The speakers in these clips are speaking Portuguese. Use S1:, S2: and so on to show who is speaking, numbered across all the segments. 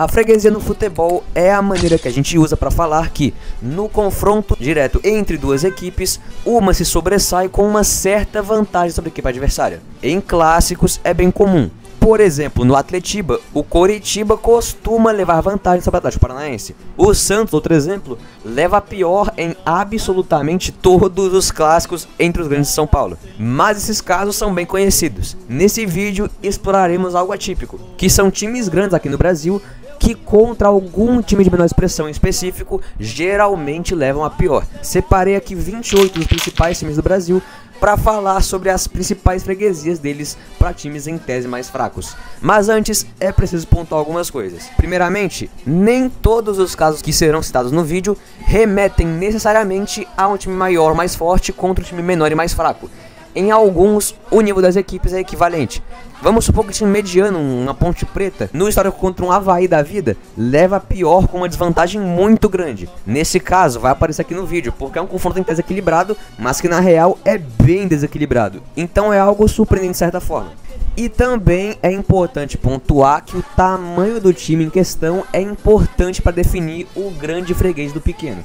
S1: A freguesia no futebol é a maneira que a gente usa para falar que, no confronto direto entre duas equipes, uma se sobressai com uma certa vantagem sobre a equipe adversária. Em clássicos é bem comum. Por exemplo, no Atletiba, o Coritiba costuma levar vantagem sobre o Atlético Paranaense. O Santos, outro exemplo, leva a pior em absolutamente todos os clássicos entre os grandes de São Paulo. Mas esses casos são bem conhecidos. Nesse vídeo exploraremos algo atípico, que são times grandes aqui no Brasil que contra algum time de menor expressão em específico, geralmente levam a pior. Separei aqui 28 dos principais times do Brasil para falar sobre as principais freguesias deles para times em tese mais fracos. Mas antes é preciso pontuar algumas coisas. Primeiramente, nem todos os casos que serão citados no vídeo remetem necessariamente a um time maior mais forte contra um time menor e mais fraco. Em alguns, o nível das equipes é equivalente. Vamos supor que o time mediano, uma Ponte Preta, no histórico contra um Avaí da vida, leva a pior com uma desvantagem muito grande. Nesse caso, vai aparecer aqui no vídeo, porque é um confronto em tese equilibrado, mas que na real é bem desequilibrado. Então é algo surpreendente de certa forma. E também é importante pontuar que o tamanho do time em questão é importante para definir o grande freguês do pequeno.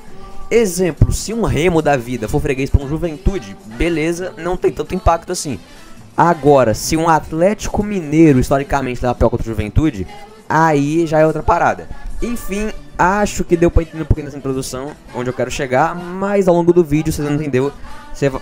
S1: Exemplo, se um Remo da vida for freguês para um Juventude, beleza, não tem tanto impacto assim. Agora, se um Atlético Mineiro historicamente leva a pior contra o Juventude, aí já é outra parada. Enfim, acho que deu para entender um pouquinho dessa introdução, onde eu quero chegar, mas ao longo do vídeo, se você não entendeu,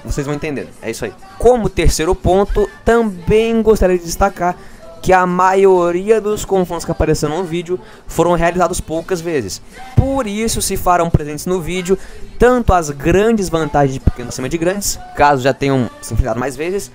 S1: vocês vão entendendo. É isso aí. Como terceiro ponto, também gostaria de destacar que a maioria dos confrontos que apareceram no vídeo foram realizados poucas vezes. Por isso se farão presentes no vídeo tanto as grandes vantagens de pequenos acima de grandes, caso já tenham se enfrentado mais vezes,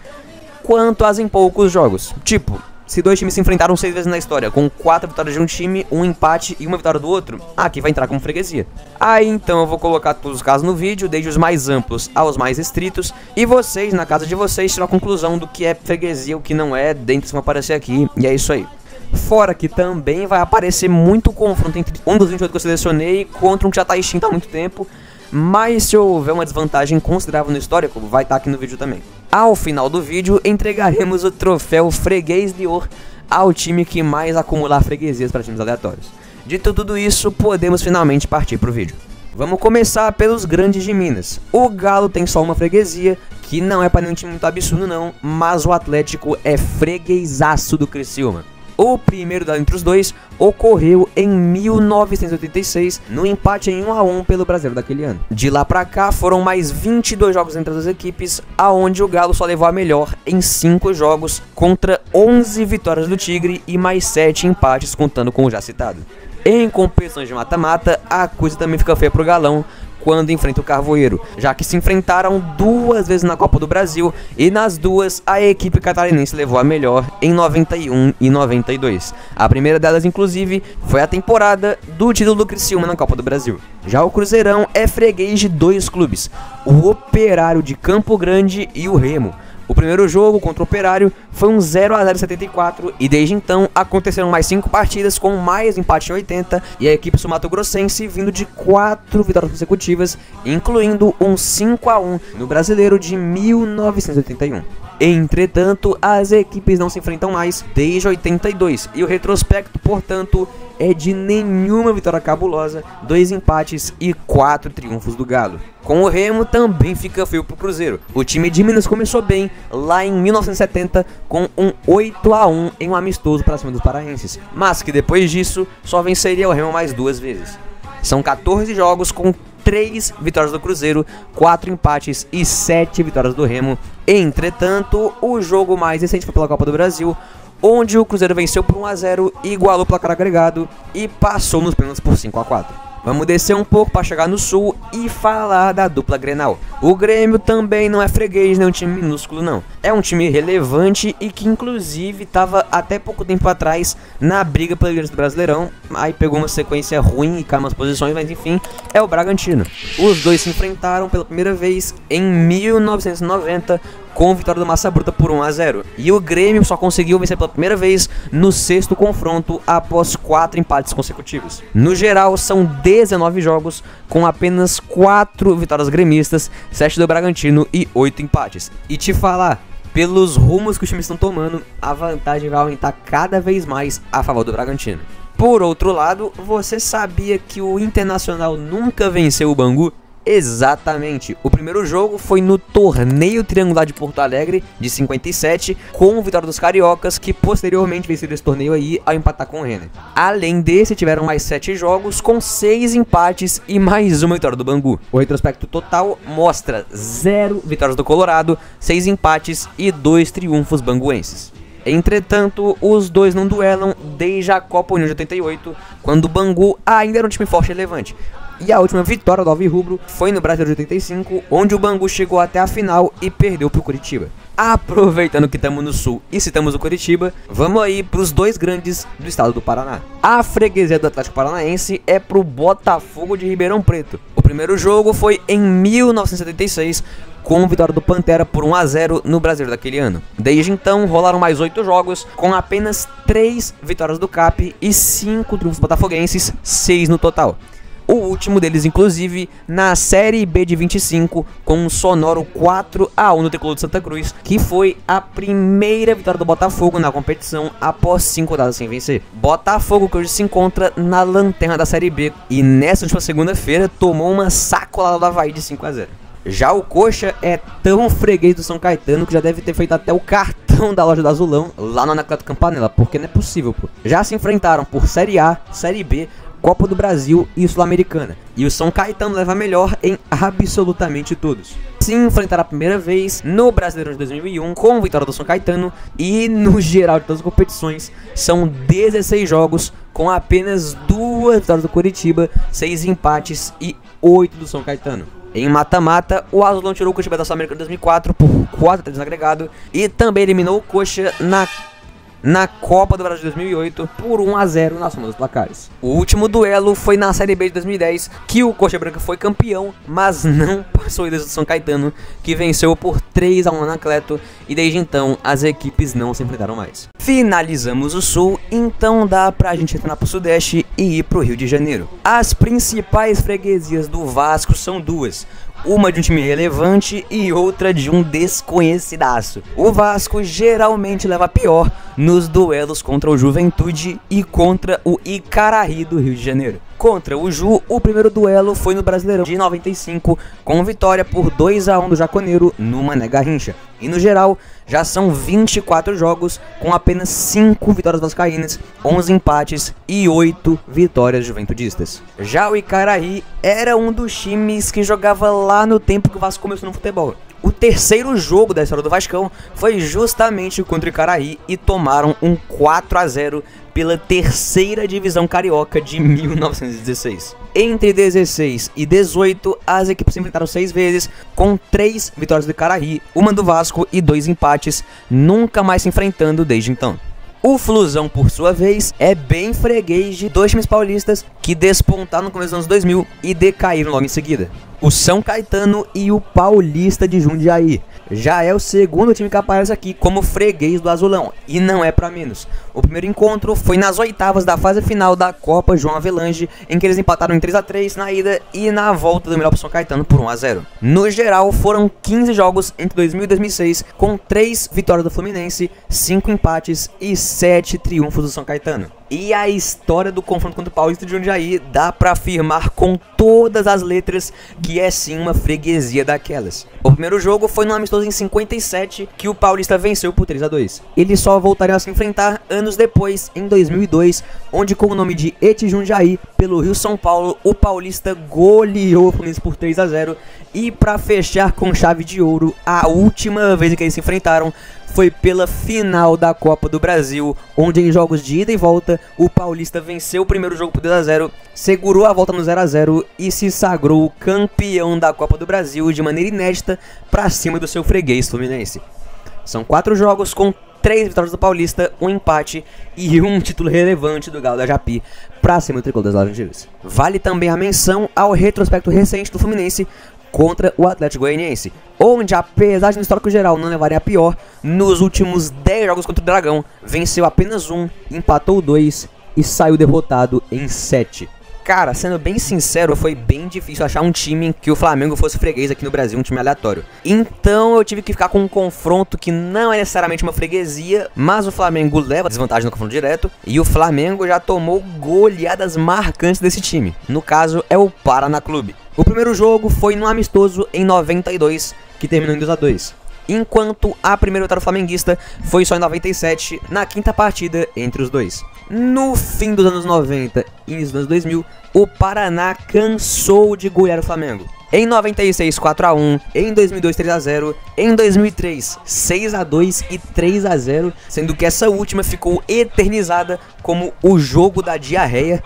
S1: quanto as em poucos jogos. Tipo, se dois times se enfrentaram 6 vezes na história, com 4 vitórias de um time, um empate e uma vitória do outro, aqui vai entrar como freguesia. Aí então eu vou colocar todos os casos no vídeo, desde os mais amplos aos mais restritos, e vocês, na casa de vocês, tiram a conclusão do que é freguesia e o que não é, dentro que vão aparecer aqui, e é isso aí. Fora que também vai aparecer muito confronto entre um dos 28 que eu selecionei contra um que já está extinto há muito tempo, mas se houver uma desvantagem considerável no histórico, vai estar aqui no vídeo também. Ao final do vídeo, entregaremos o troféu Freguês de Ouro ao time que mais acumular freguesias para times aleatórios. Dito tudo isso, podemos finalmente partir para o vídeo. Vamos começar pelos grandes de Minas. O Galo tem só uma freguesia, que não é para nenhum time muito absurdo não, mas o Atlético é freguesaço do Criciúma. O primeiro duelo entre os dois ocorreu em 1986, no empate em 1 a 1 pelo Brasileiro daquele ano. De lá pra cá foram mais 22 jogos entre as duas equipes, aonde o Galo só levou a melhor em 5 jogos, contra 11 vitórias do Tigre e mais 7 empates contando com o já citado. Em competições de mata-mata, a coisa também fica feia pro Galão quando enfrenta o Carvoeiro, já que se enfrentaram 2 vezes na Copa do Brasil e nas duas a equipe catarinense levou a melhor em 91 e 92. A primeira delas, inclusive, foi a temporada do título do Criciúma na Copa do Brasil. Já o Cruzeirão é freguês de 2 clubes, o Operário de Campo Grande e o Remo. O primeiro jogo contra o Operário foi um 0 a 0 em 74 e desde então aconteceram mais 5 partidas com mais empate em 80 e a equipe sul-mato-grossense vindo de 4 vitórias consecutivas, incluindo um 5 a 1 no Brasileiro de 1981. Entretanto, as equipes não se enfrentam mais desde 82 e o retrospecto, portanto, é de nenhuma vitória cabulosa, 2 empates e 4 triunfos do Galo. Com o Remo também fica feio pro Cruzeiro. O time de Minas começou bem lá em 1970 com um 8 a 1 em um amistoso para cima dos paraenses, mas que depois disso só venceria o Remo mais 2 vezes. São 14 jogos com 3 vitórias do Cruzeiro, 4 empates e 7 vitórias do Remo. Entretanto, o jogo mais recente foi pela Copa do Brasil, onde o Cruzeiro venceu por 1 a 0, igualou o placar agregado e passou nos pênaltis por 5 a 4. Vamos descer um pouco para chegar no sul e falar da dupla Grenal. O Grêmio também não é freguês, nem um time minúsculo não. É um time relevante e que inclusive estava até pouco tempo atrás na briga pela liderança do Brasileirão. Aí pegou uma sequência ruim e caiu umas posições, mas enfim, é o Bragantino. Os dois se enfrentaram pela primeira vez em 1990, com vitória do Massa Bruta por 1 a 0. E o Grêmio só conseguiu vencer pela primeira vez no 6º confronto após 4 empates consecutivos. No geral, são 19 jogos com apenas 4 vitórias gremistas, 7 do Bragantino e 8 empates. E te falar, pelos rumos que os times estão tomando, a vantagem vai aumentar cada vez mais a favor do Bragantino. Por outro lado, você sabia que o Internacional nunca venceu o Bangu? Exatamente, o primeiro jogo foi no Torneio Triangular de Porto Alegre de 57, com vitória dos cariocas, que posteriormente venceram esse torneio aí ao empatar com o Renner. Além desse, tiveram mais 7 jogos com 6 empates e mais uma vitória do Bangu. O retrospecto total mostra 0 vitórias do Colorado, 6 empates e 2 triunfos banguenses. Entretanto, os dois não duelam desde a Copa União de 88, quando o Bangu ainda era um time forte e relevante. E a última vitória do Alvirrubro foi no Brasileiro de 85, onde o Bangu chegou até a final e perdeu para o Curitiba. Aproveitando que estamos no Sul e citamos o Curitiba, vamos aí para os dois grandes do estado do Paraná. A freguesia do Atlético Paranaense é pro Botafogo de Ribeirão Preto. O primeiro jogo foi em 1976, com vitória do Pantera por 1 a 0 no Brasileiro daquele ano. Desde então, rolaram mais 8 jogos, com apenas 3 vitórias do CAP e 5 triunfos botafoguenses, 6 no total. O último deles, inclusive, na Série B de 25, com um sonoro 4 a 1 no Tricolor de Santa Cruz, que foi a primeira vitória do Botafogo na competição após 5 rodadas sem vencer. Botafogo que hoje se encontra na lanterna da Série B e nessa última segunda-feira tomou uma sacolada do Avaí de 5 a 0. Já o Coxa é tão freguês do São Caetano que já deve ter feito até o cartão da loja do Azulão lá no Anacleto Campanella, porque não é possível, pô. Já se enfrentaram por Série A, Série B, Copa do Brasil e Sul-Americana, e o São Caetano leva melhor em absolutamente todos. Se enfrentaram a primeira vez no Brasileiro de 2001 com vitória do São Caetano, e no geral de todas as competições são 16 jogos com apenas 2 vitórias do Curitiba, 6 empates e 8 do São Caetano. Em mata-mata, o Azulão tirou o Curitiba da Sul-Americana em 2004 por 4 a 3 no agregado e também eliminou o Coxa na Copa do Brasil de 2008 por 1 a 0 na soma dos placares. O último duelo foi na Série B de 2010, que o Coxa Branca foi campeão, mas não passou o do São Caetano, que venceu por 3 a 1 no Anacleto, e desde então as equipes não se enfrentaram mais. Finalizamos o Sul, então dá pra gente retornar pro Sudeste e ir pro Rio de Janeiro. As principais freguesias do Vasco são duas. Uma de um time relevante e outra de um desconhecidaço. O Vasco geralmente leva pior nos duelos contra o Juventude e contra o Icaraí do Rio de Janeiro. Contra o Ju, o primeiro duelo foi no Brasileirão de 95, com vitória por 2 a 1 do Jaconeiro no Mané Garrincha. E no geral, já são 24 jogos, com apenas 5 vitórias vascaínas, 11 empates e 8 vitórias juventudistas. Já o Icaraí era um dos times que jogava lá no tempo que o Vasco começou no futebol. O terceiro jogo da história do Vascão foi justamente contra o Icaraí e tomaram um 4 a 0 pela terceira divisão carioca de 1916. Entre 16 e 18, as equipes se enfrentaram 6 vezes, com 3 vitórias do Icaraí, uma do Vasco e 2 empates, nunca mais se enfrentando desde então. O Flusão, por sua vez, é bem freguês de 2 times paulistas que despontaram no começo dos anos 2000 e decaíram logo em seguida. O São Caetano e o Paulista de Jundiaí. Já é o segundo time que aparece aqui como freguês do Azulão, e não é pra menos. O primeiro encontro foi nas oitavas da fase final da Copa João Avelange, em que eles empataram em 3 a 3 na ida e na volta do melhor pro São Caetano por 1 a 0. No geral, foram 15 jogos entre 2000 e 2006, com 3 vitórias do Fluminense, 5 empates e 7 triunfos do São Caetano. E a história do confronto contra o Paulista de Jundiaí dá pra afirmar com todas as letras que é sim uma freguesia daquelas. O primeiro jogo foi no amistoso em 57, que o Paulista venceu por 3 a 2. Eles só voltariam a se enfrentar anos depois, em 2002, onde com o nome de Eti Jundiaí, pelo Rio São Paulo, o Paulista goleou o Fluminense por 3 a 0. E pra fechar com chave de ouro, a última vez que eles se enfrentaram foi pela final da Copa do Brasil, onde em jogos de ida e volta, o Paulista venceu o primeiro jogo por 2 a 0, segurou a volta no 0 a 0 e se sagrou campeão da Copa do Brasil de maneira inédita pra cima do seu freguês Fluminense. São 4 jogos com 3 vitórias do Paulista, 1 empate e 1 título relevante do Galo da Japi pra cima do Tricolor das Laranjeiras. Vale também a menção ao retrospecto recente do Fluminense contra o Atlético Goianiense, onde, apesar de no histórico geral não levarem a pior, nos últimos 10 jogos contra o Dragão, venceu apenas 1, empatou 2 e saiu derrotado em 7. Cara, sendo bem sincero, foi bem difícil achar um time que o Flamengo fosse freguês aqui no Brasil, um time aleatório. Então eu tive que ficar com um confronto que não é necessariamente uma freguesia, mas o Flamengo leva desvantagem no confronto direto e o Flamengo já tomou goleadas marcantes desse time. No caso, é o Paraná Clube. O primeiro jogo foi no amistoso em 92, que terminou em 2-2. Enquanto a primeira vitória flamenguista foi só em 97, na quinta partida entre os dois. No fim dos anos 90 e início dos anos 2000, o Paraná cansou de golear o Flamengo. Em 96, 4-1, em 2002, 3-0, em 2003, 6-2 e 3-0, sendo que essa última ficou eternizada como o jogo da diarreia,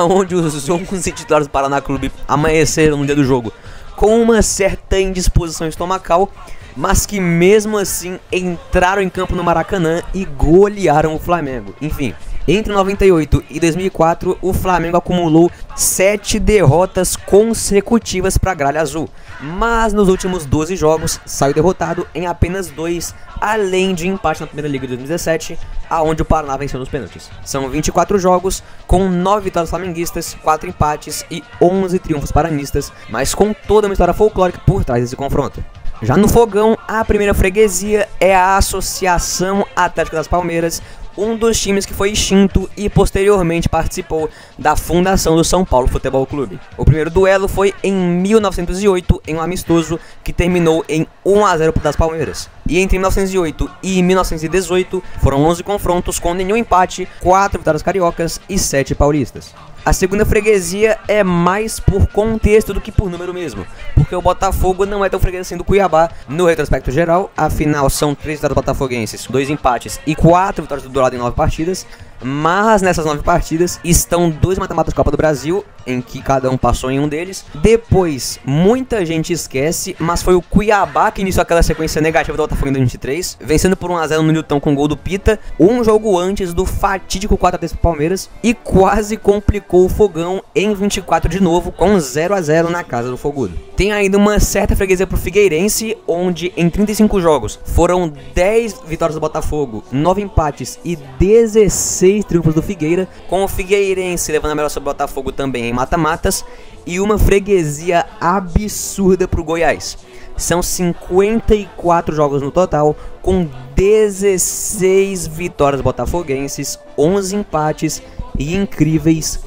S1: onde os 11 titulares do Paraná Clube amanheceram no dia do jogo com uma certa indisposição estomacal, mas que mesmo assim entraram em campo no Maracanã e golearam o Flamengo. Enfim, entre 98 e 2004, o Flamengo acumulou 7 derrotas consecutivas para a Gralha Azul, mas nos últimos 12 jogos saiu derrotado em apenas 2, além de empate na Primeira Liga de 2017, aonde o Paraná venceu nos pênaltis. São 24 jogos, com 9 vitórias flamenguistas, 4 empates e 11 triunfos paranistas, mas com toda uma história folclórica por trás desse confronto. Já no Fogão, a primeira freguesia é a Associação Atlética das Palmeiras, um dos times que foi extinto e posteriormente participou da fundação do São Paulo Futebol Clube. O primeiro duelo foi em 1908, em um amistoso que terminou em 1-0 das Palmeiras. E entre 1908 e 1918 foram 11 confrontos com nenhum empate, 4 vitórias cariocas e 7 paulistas. A segunda freguesia é mais por contexto do que por número mesmo, porque o Botafogo não é tão freguês assim do Cuiabá no retrospecto geral, afinal são 3 vitórias botafoguenses, 2 empates e 4 vitórias do Dourado em 9 partidas, mas nessas 9 partidas estão 2 mata-matas da Copa do Brasil, em que cada um passou em um deles. Depois, muita gente esquece, mas foi o Cuiabá que iniciou aquela sequência negativa do Botafogo em 2023, vencendo por 1-0 no Nilton com gol do Pita, um jogo antes do fatídico 4-3 pro Palmeiras, e quase complicou o Fogão em 24 de novo, com 0-0 na casa do Fogudo. Tem ainda uma certa freguesia pro Figueirense, onde em 35 jogos foram 10 vitórias do Botafogo, 9 empates e 16 triunfos do Figueira, com o Figueirense levando a melhor sobre o Botafogo também em mata-matas, e uma freguesia absurda pro Goiás. São 54 jogos no total, com 16 vitórias botafoguenses, 11 empates e incríveis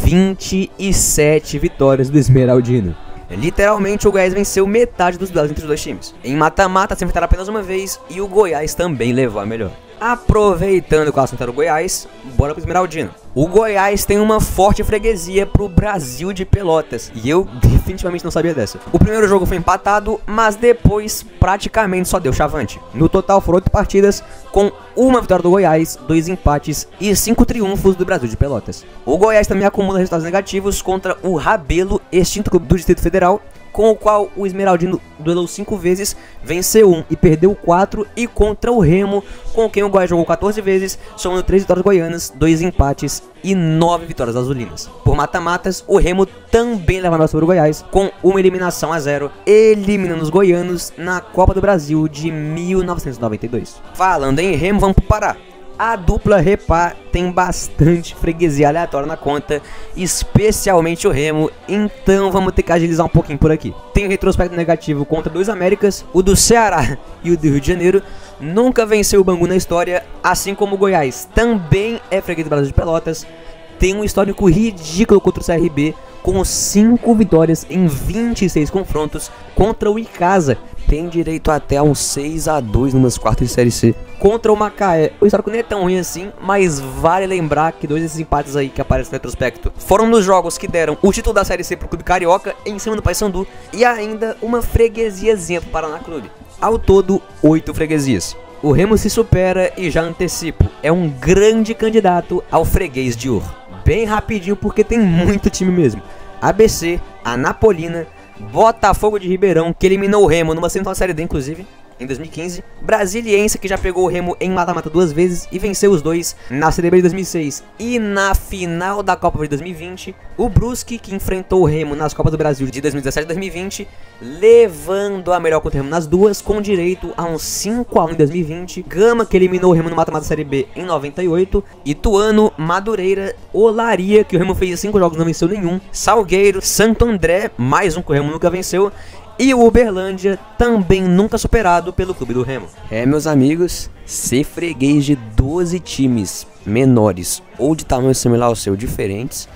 S1: 27 vitórias do Esmeraldino. Literalmente o Goiás venceu metade dos duelos entre os dois times. Em mata-mata se enfrentaram apenas uma vez e o Goiás também levou a melhor. Aproveitando que o assunto era o Goiás, bora pro Esmeraldino. O Goiás tem uma forte freguesia pro Brasil de Pelotas, e eu definitivamente não sabia dessa. O primeiro jogo foi empatado, mas depois praticamente só deu chavante. No total foram 8 partidas, com uma vitória do Goiás, 2 empates e 5 triunfos do Brasil de Pelotas. O Goiás também acumula resultados negativos contra o Rabelo, extinto clube do Distrito Federal, com o qual o Esmeraldino duelou 5 vezes, venceu 1 e perdeu 4, e contra o Remo, com quem o Goiás jogou 14 vezes, somando 3 vitórias goianas, 2 empates e 9 vitórias azulinas. Por mata-matas, o Remo também leva a melhor sobre o Goiás, com uma eliminação a 0, eliminando os goianos na Copa do Brasil de 1992. Falando em Remo, vamos pro Pará. A dupla Repá tem bastante freguesia aleatória na conta, especialmente o Remo, então vamos ter que agilizar um pouquinho por aqui. Tem um retrospecto negativo contra 2 Américas, o do Ceará e o do Rio de Janeiro. Nunca venceu o Bangu na história, assim como o Goiás também é freguês do Brasil de Pelotas. Tem um histórico ridículo contra o CRB, com 5 vitórias em 26 confrontos contra o Icasa. Tem direito até a um 6-2 numas quartas de Série C. Contra o Macaé, o histórico não é tão ruim assim, mas vale lembrar que 2 desses empates aí que aparecem no retrospecto foram nos jogos que deram o título da Série C pro Clube Carioca em cima do Paysandu, e ainda uma freguesiazinha pro Paraná Clube. Ao todo, 8 freguesias. O Remo se supera e já antecipo, é um grande candidato ao freguês de ouro. Bem rapidinho porque tem muito time mesmo. ABC, Anapolina, Botafogo de Ribeirão, que eliminou o Remo numa semifinal da Série D inclusive, em 2015, Brasiliense, que já pegou o Remo em mata-mata 2 vezes e venceu os dois na Série B de 2006 e na final da Copa de 2020, o Brusque, que enfrentou o Remo nas Copas do Brasil de 2017 e 2020, levando a melhor contra o Remo nas duas, com direito a um 5-1 em 2020, Gama, que eliminou o Remo no mata-mata Série B em 98, Ituano, Madureira, Olaria, que o Remo fez 5 jogos e não venceu nenhum, Salgueiro, Santo André, mais um que o Remo nunca venceu, e o Uberlândia, também nunca superado pelo clube do Remo. Meus amigos, ser freguês de 12 times menores ou de tamanho similar ao seu diferentes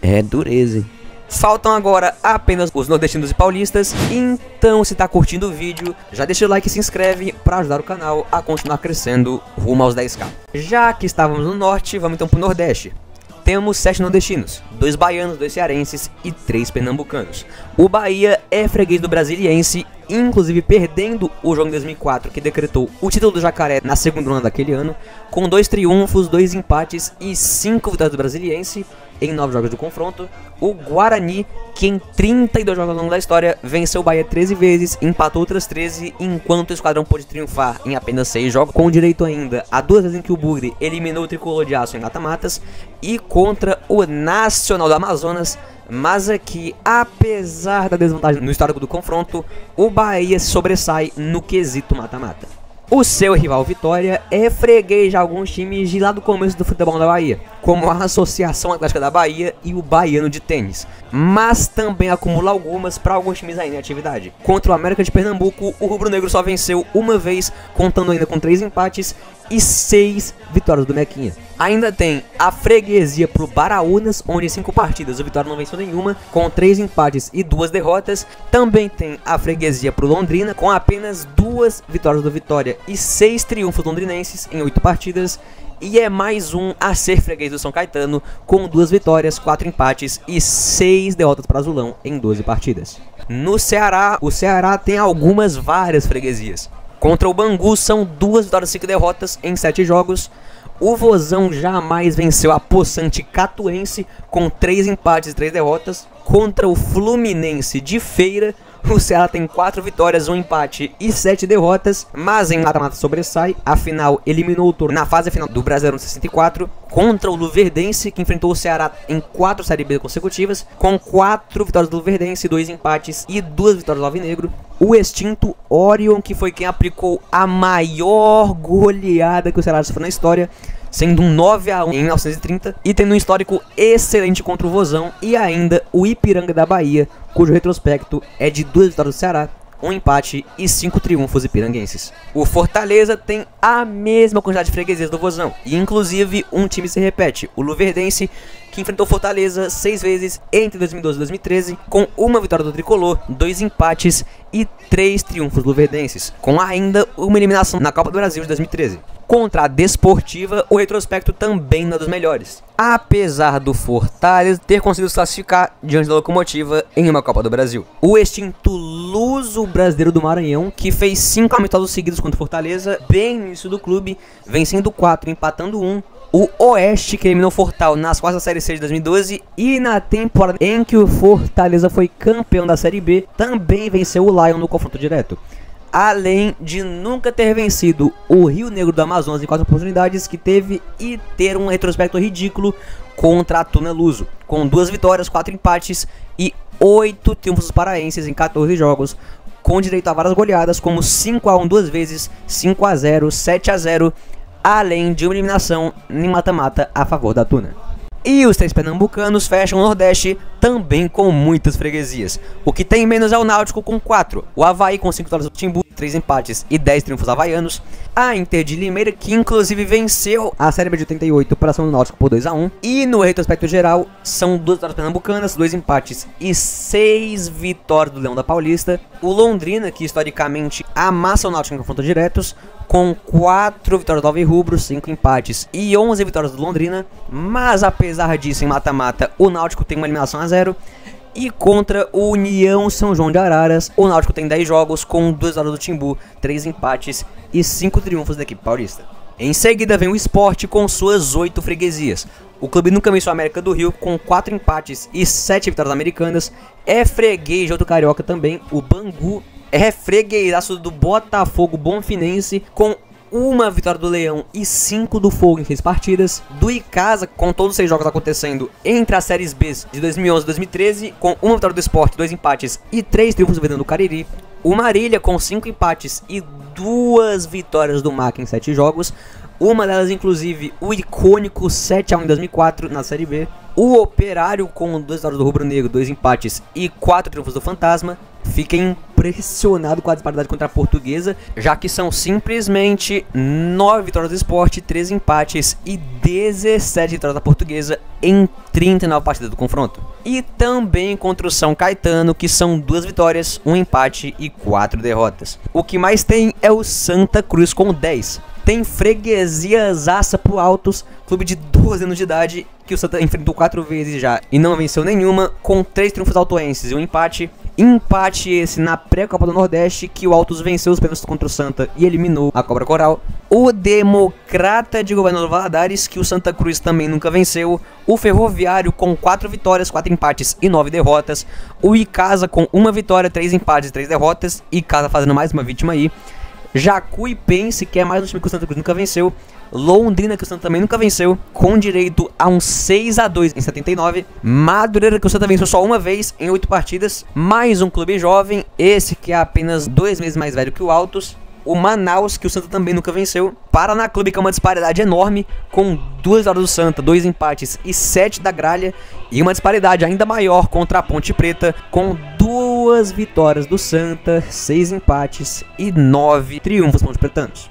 S1: é dureza, hein? Faltam agora apenas os nordestinos e paulistas, então se tá curtindo o vídeo, já deixa o like e se inscreve para ajudar o canal a continuar crescendo rumo aos 10k. Já que estávamos no norte, vamos então pro nordeste. Temos 7 nordestinos, 2 baianos, 2 cearenses e 3 pernambucanos. O Bahia é freguês do Brasiliense, inclusive perdendo o jogo em 2004, que decretou o título do Jacaré na segunda ronda daquele ano, com 2 triunfos, 2 empates e 5 vitórias do Brasiliense em 9 jogos de confronto. O Guarani, que em 32 jogos ao longo da história, venceu o Bahia 13 vezes, empatou outras 13, enquanto o esquadrão pôde triunfar em apenas 6 jogos, com direito ainda a 2 vezes em que o Bugre eliminou o Tricolor de Aço em mata-matas, e contra o Nacional do Amazonas. Mas aqui, apesar da desvantagem no histórico do confronto, o Bahia se sobressai no quesito mata-mata. O seu rival Vitória é freguês de alguns times de lá do começo do futebol da Bahia, como a Associação Atlética da Bahia e o Baiano de Tênis, mas também acumula algumas para alguns times ainda em atividade. Contra o América de Pernambuco, o rubro-negro só venceu uma vez, contando ainda com 3 empates e 6 vitórias do Mequinha. Ainda tem a freguesia pro Baraunas, onde em 5 partidas o Vitória não venceu nenhuma, com 3 empates e 2 derrotas. Também tem a freguesia pro Londrina, com apenas 2 vitórias do Vitória e 6 triunfos londrinenses em 8 partidas. E é mais um a ser freguês do São Caetano, com 2 vitórias, 4 empates e 6 derrotas para Azulão em 12 partidas. No Ceará, o Ceará tem várias freguesias. Contra o Bangu são 2 vitórias e 5 derrotas em 7 jogos. O Vozão jamais venceu a Poçante Catuense, com 3 empates e 3 derrotas. Contra o Fluminense de Feira, o Ceará tem 4 vitórias, 1 empate e 7 derrotas, mas em mata-mata sobressai, afinal eliminou o Toro na fase final do Brasileirão 64, contra o Luverdense, que enfrentou o Ceará em 4 Série B consecutivas, com 4 vitórias do Luverdense, 2 empates e 2 vitórias do Alvinegro. O extinto Orion, que foi quem aplicou a maior goleada que o Ceará sofreu na história, sendo um 9-1 em 1930, e tendo um histórico excelente contra o Vozão, e ainda o Ipiranga da Bahia, cujo retrospecto é de 2 vitórias do Ceará, 1 empate e 5 triunfos ipiranguenses. O Fortaleza tem a mesma quantidade de freguesias do Vozão, e inclusive um time se repete, o Luverdense, que enfrentou Fortaleza 6 vezes entre 2012 e 2013, com 1 vitória do Tricolor, 2 empates e 3 triunfos luverdenses, com ainda uma eliminação na Copa do Brasil de 2013. Contra a Desportiva, o retrospecto também não é dos melhores, apesar do Fortaleza ter conseguido se classificar diante da Locomotiva em uma Copa do Brasil. O extinto Luso Brasileiro do Maranhão, que fez 5 amistosos seguidos contra o Fortaleza, bem no início do clube, vencendo 4, empatando 1. O Oeste, que eliminou o Fortal nas quartas da Série C de 2012, e na temporada em que o Fortaleza foi campeão da Série B, também venceu o Lion no confronto direto. Além de nunca ter vencido o Rio Negro do Amazonas em 4 oportunidades que teve, e ter um retrospecto ridículo contra a Tuna Luso, com 2 vitórias, 4 empates e 8 triunfos dos paraenses em 14 jogos, com direito a várias goleadas, como 5-1 2 vezes, 5-0, 7-0, além de uma eliminação em mata-mata a favor da Tuna. E os 3 pernambucanos fecham o Nordeste também com muitas freguesias. O que tem menos é o Náutico com 4, o Avaí com 5 vitórias do Timbu, 3 empates e 10 triunfos havaianos, a Inter de Limeira, que inclusive venceu a Série B de 88 para cima do Náutico por 2-1, e no retrospecto geral são 2 vitórias pernambucanas, 2 empates e 6 vitórias do Leão da Paulista. O Londrina, que historicamente amassa o Náutico em confrontos diretos, com 4 vitórias do Alvirrubro, 5 empates e 11 vitórias do Londrina, mas apesar disso, em mata-mata, o Náutico tem uma eliminação a 0. E contra o União São João de Araras, o Náutico tem 10 jogos, com 2 vitórias do Timbu, 3 empates e 5 triunfos da equipe paulista. Em seguida vem o Sport com suas 8 freguesias. O clube nunca venceu a América do Rio, com 4 empates e 7 vitórias americanas. É freguês de outro carioca também, o Bangu, é freguesaço do Botafogo Bonfinense, com uma vitória do Leão e 5 do Fogo em 6 partidas. Do Icasa, com todos os 6 jogos acontecendo entre as séries B de 2011 e 2013, com uma vitória do Sport, 2 empates e 3 triunfos do Verdão do Cariri. O Marília, com 5 empates e 2 vitórias do MAC em 7 jogos. Uma delas, inclusive, o icônico 7-1 em 2004 na Série B. O Operário, com 2 vitórias do Rubro Negro, 2 empates e 4 triunfos do Fantasma. Fica impressionado com a disparidade contra a Portuguesa, já que são simplesmente 9 vitórias do Sport, 13 empates e 17 vitórias da Portuguesa em 39 partidas do confronto. E também contra o São Caetano, que são 2 vitórias, 1 empate e 4 derrotas. O que mais tem é o Santa Cruz com 10. Tem freguesiazaça pro Altos, clube de 12 anos de idade, que o Santa enfrentou 4 vezes já e não venceu nenhuma, com 3 triunfos altoenses e 1 empate. Empate esse na pré-Copa do Nordeste, que o Altos venceu os pênaltis contra o Santa e eliminou a Cobra Coral. O Democrata de Governador Valadares, que o Santa Cruz também nunca venceu. O Ferroviário com 4 vitórias, 4 empates e 9 derrotas. O Icasa com 1 vitória, 3 empates e 3 derrotas. Icasa fazendo mais uma vítima aí. Jacuipense, que é mais um time que o Santa Cruz nunca venceu. Londrina, que o Santa também nunca venceu, com direito a um 6-2 em 79. Madureira, que o Santa venceu só uma vez em 8 partidas. Mais um clube jovem, esse que é apenas 2 meses mais velho que o Altos. O Manaus, que o Santa também nunca venceu. Paraná Clube, que é uma disparidade enorme, com 2 vitórias do Santa, 2 empates e 7 da Gralha. E uma disparidade ainda maior contra a Ponte Preta, com 2 vitórias do Santa, 6 empates e 9 triunfos ponte-pretanos.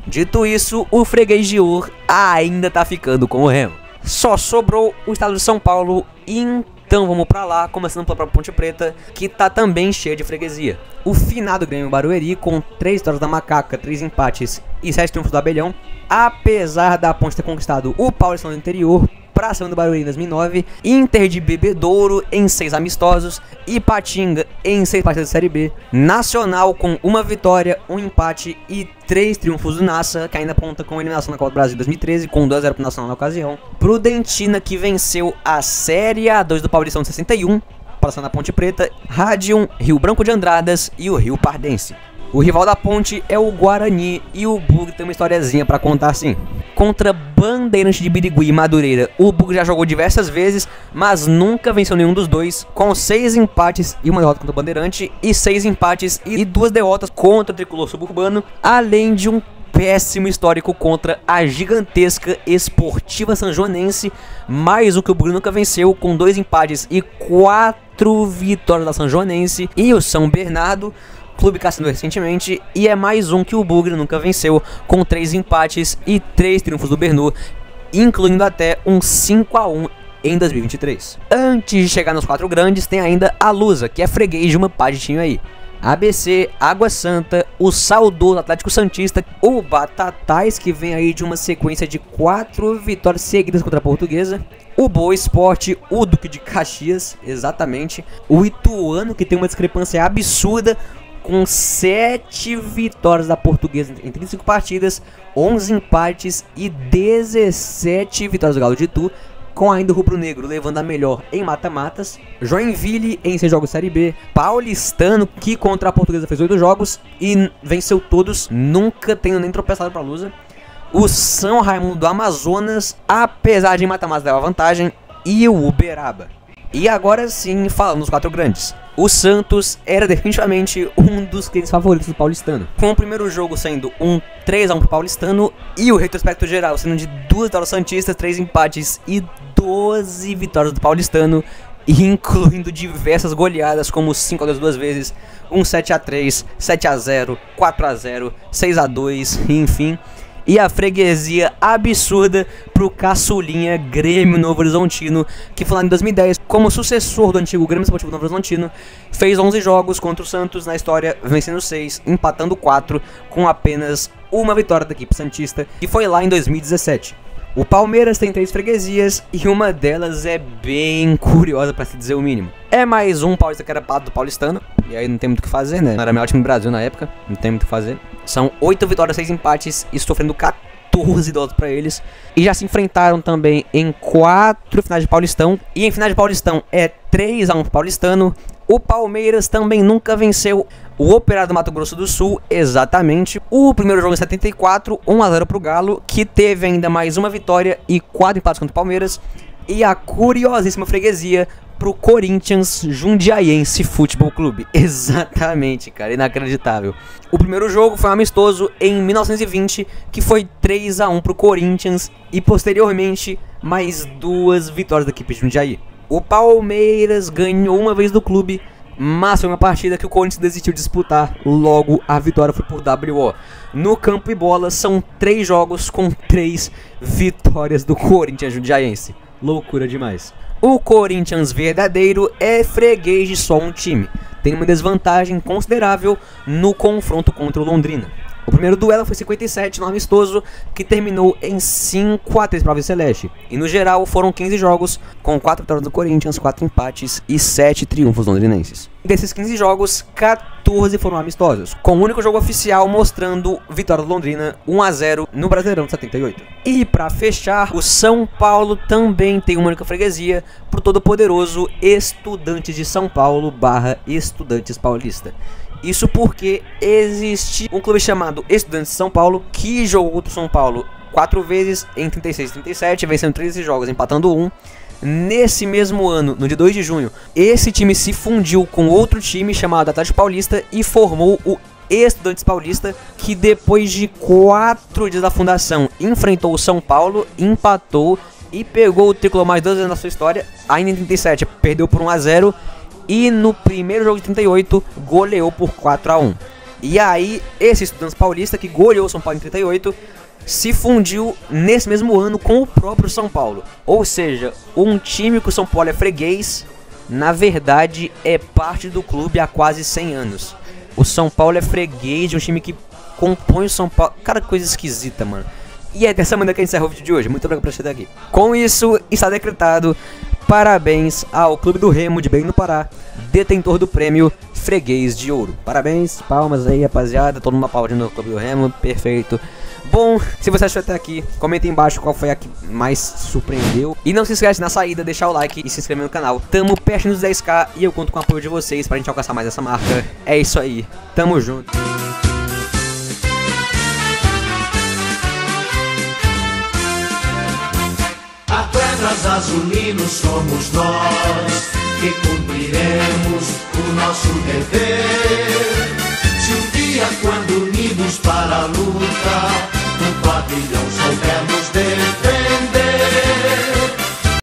S1: Dito isso, o freguês de Ur ainda tá ficando com o Remo. Só sobrou o estado de São Paulo, então vamos pra lá, começando pela própria Ponte Preta, que tá também cheia de freguesia. O finado Grêmio Barueri, com 3 vitórias da Macaca, 3 empates e 7 triunfos do Abelhão. Apesar da Ponte ter conquistado o Paulistão do Interior pra cima do Barueri em 2009, Inter de Bebedouro em 6 amistosos, Ipatinga em 6 partidas da Série B, Nacional com 1 vitória, 1 empate e 3 triunfos do Nassa, que ainda conta com a eliminação na Copa do Brasil em 2013, com 2-0 pro Nacional na ocasião. Prudentina, que venceu a Série A2 do Paulistão de 61, passando a Ponte Preta, Radium, Rio Branco de Andradas e o Rio Pardense. O rival da Ponte é o Guarani e o Bugre tem uma historiazinha pra contar assim. Contra Bandeirantes de Birigui e Madureira, o Bugre já jogou diversas vezes, mas nunca venceu nenhum dos dois, com 6 empates e 1 derrota contra o Bandeirante, e 6 empates e 2 derrotas contra o Tricolor Suburbano, além de um péssimo histórico contra a gigantesca Esportiva Sanjoanense, mais o que o Bugre nunca venceu, com 2 empates e 4 vitórias da Sanjoanense. E o São Bernardo, clube que assinou recentemente, e é mais um que o Bugre nunca venceu, com 3 empates e 3 triunfos do Bernu, incluindo até um 5-1 em 2023. Antes de chegar nos 4 grandes, tem ainda a Lusa, que é freguês de uma pá de time aí. ABC, Água Santa, o saudoso Atlético Santista, o Batatais, que vem aí de uma sequência de 4 vitórias seguidas contra a Portuguesa, o Boa Esporte, o Duque de Caxias, exatamente, o Ituano, que tem uma discrepância absurda, com 7 vitórias da Portuguesa em 35 partidas, 11 empates e 17 vitórias do Galo de Itu, com ainda o Rubro Negro levando a melhor em mata-matas. Joinville em 6 jogos Série B. Paulistano, que contra a Portuguesa fez 8 jogos e venceu todos, nunca tendo nem tropeçado para a Lusa. O São Raimundo do Amazonas, apesar de em mata-matas levar vantagem, e o Uberaba. E agora sim, falando dos 4 grandes. O Santos era definitivamente um dos clientes favoritos do paulistano, com o primeiro jogo sendo um 3-1 pro paulistano e o retrospecto geral sendo de 2 vitórias santistas, 3 empates e 12 vitórias do paulistano, incluindo diversas goleadas como 5-2 2 vezes, um 7-3, 7-0, 4-0, 6-2, enfim. E a freguesia absurda pro caçulinha Grêmio Novo Horizontino, que foi lá em 2010 como sucessor do antigo Grêmio Esportivo Novo Horizontino. Fez 11 jogos contra o Santos na história, vencendo 6, empatando 4, com apenas uma vitória da equipe santista, que foi lá em 2017. O Palmeiras tem 3 freguesias e uma delas é bem curiosa, pra se dizer o mínimo. É mais um paulista que era pato do paulistano, e aí não tem muito o que fazer, né? Não era o melhor time do Brasil na época, não tem muito o que fazer. São 8 vitórias, 6 empates e sofrendo 14 derrotas pra eles. E já se enfrentaram também em 4 finais de Paulistão. E em finais de Paulistão é 3-1 pro paulistano, O Palmeiras também nunca venceu o Operário do Mato Grosso do Sul, exatamente. O primeiro jogo em 74, 1-0 pro Galo, que teve ainda mais uma vitória e 4 empates contra o Palmeiras. E a curiosíssima freguesia pro Corinthians Jundiaiense Futebol Clube. Exatamente, cara, inacreditável. O primeiro jogo foi um amistoso em 1920, que foi 3-1 pro Corinthians. E posteriormente, mais 2 vitórias da equipe de Jundiaí. O Palmeiras ganhou uma vez do clube, mas foi uma partida que o Corinthians desistiu de disputar. Logo, a vitória foi por WO. No campo e bola, são 3 jogos com 3 vitórias do Corinthians Jundiaiense. Loucura demais. O Corinthians verdadeiro é freguês de só um time. Tem uma desvantagem considerável no confronto contra o Londrina. O primeiro duelo foi 57 no amistoso, que terminou em 5-3 para o Celeste. E no geral foram 15 jogos, com 4 vitórias do Corinthians, 4 empates e 7 triunfos londrinenses. Desses 15 jogos, 14 foram amistosos, com o único jogo oficial mostrando vitória do Londrina 1-0 no Brasileirão de 78. E para fechar, o São Paulo também tem uma única freguesia pro todo poderoso Estudantes de São Paulo / Estudantes Paulista. Isso porque existe um clube chamado Estudantes de São Paulo, que jogou contra o São Paulo 4 vezes em 36 e 37, vencendo 13 jogos, empatando 1. Nesse mesmo ano, no dia 2 de junho, esse time se fundiu com outro time chamado Atlético Paulista e formou o Estudantes Paulista, que depois de 4 dias da fundação enfrentou o São Paulo, empatou e pegou o tricolor mais 2 vezes na sua história. Ainda em 37 perdeu por 1-0 e no primeiro jogo de 38 goleou por 4-1. E aí esse Estudantes Paulista, que goleou o São Paulo em 38, se fundiu nesse mesmo ano com o próprio São Paulo. Ou seja, um time que o São Paulo é freguês, na verdade é parte do clube há quase 100 anos. O São Paulo é freguês de um time que compõe o São Paulo. Cara, que coisa esquisita, mano. E é dessa maneira que a gente encerra o vídeo de hoje. Muito obrigado por assistir aqui. Com isso, está decretado. Parabéns ao Clube do Remo de Belém do Pará, detentor do prêmio Freguês de Ouro. Parabéns, palmas aí, rapaziada. Todo mundo aplaudindo no Clube do Remo, perfeito. Bom, se você achou até aqui, comenta aí embaixo qual foi a que mais surpreendeu. E não se esquece na saída, deixar o like e se inscrever no canal. Tamo perto dos 10k e eu conto com o apoio de vocês pra gente alcançar mais essa marca. É isso aí, tamo junto.
S2: Atletas azulinos somos nós, que cumpriremos o nosso dever. Se um dia, quando unidos para a luta, um pavilhão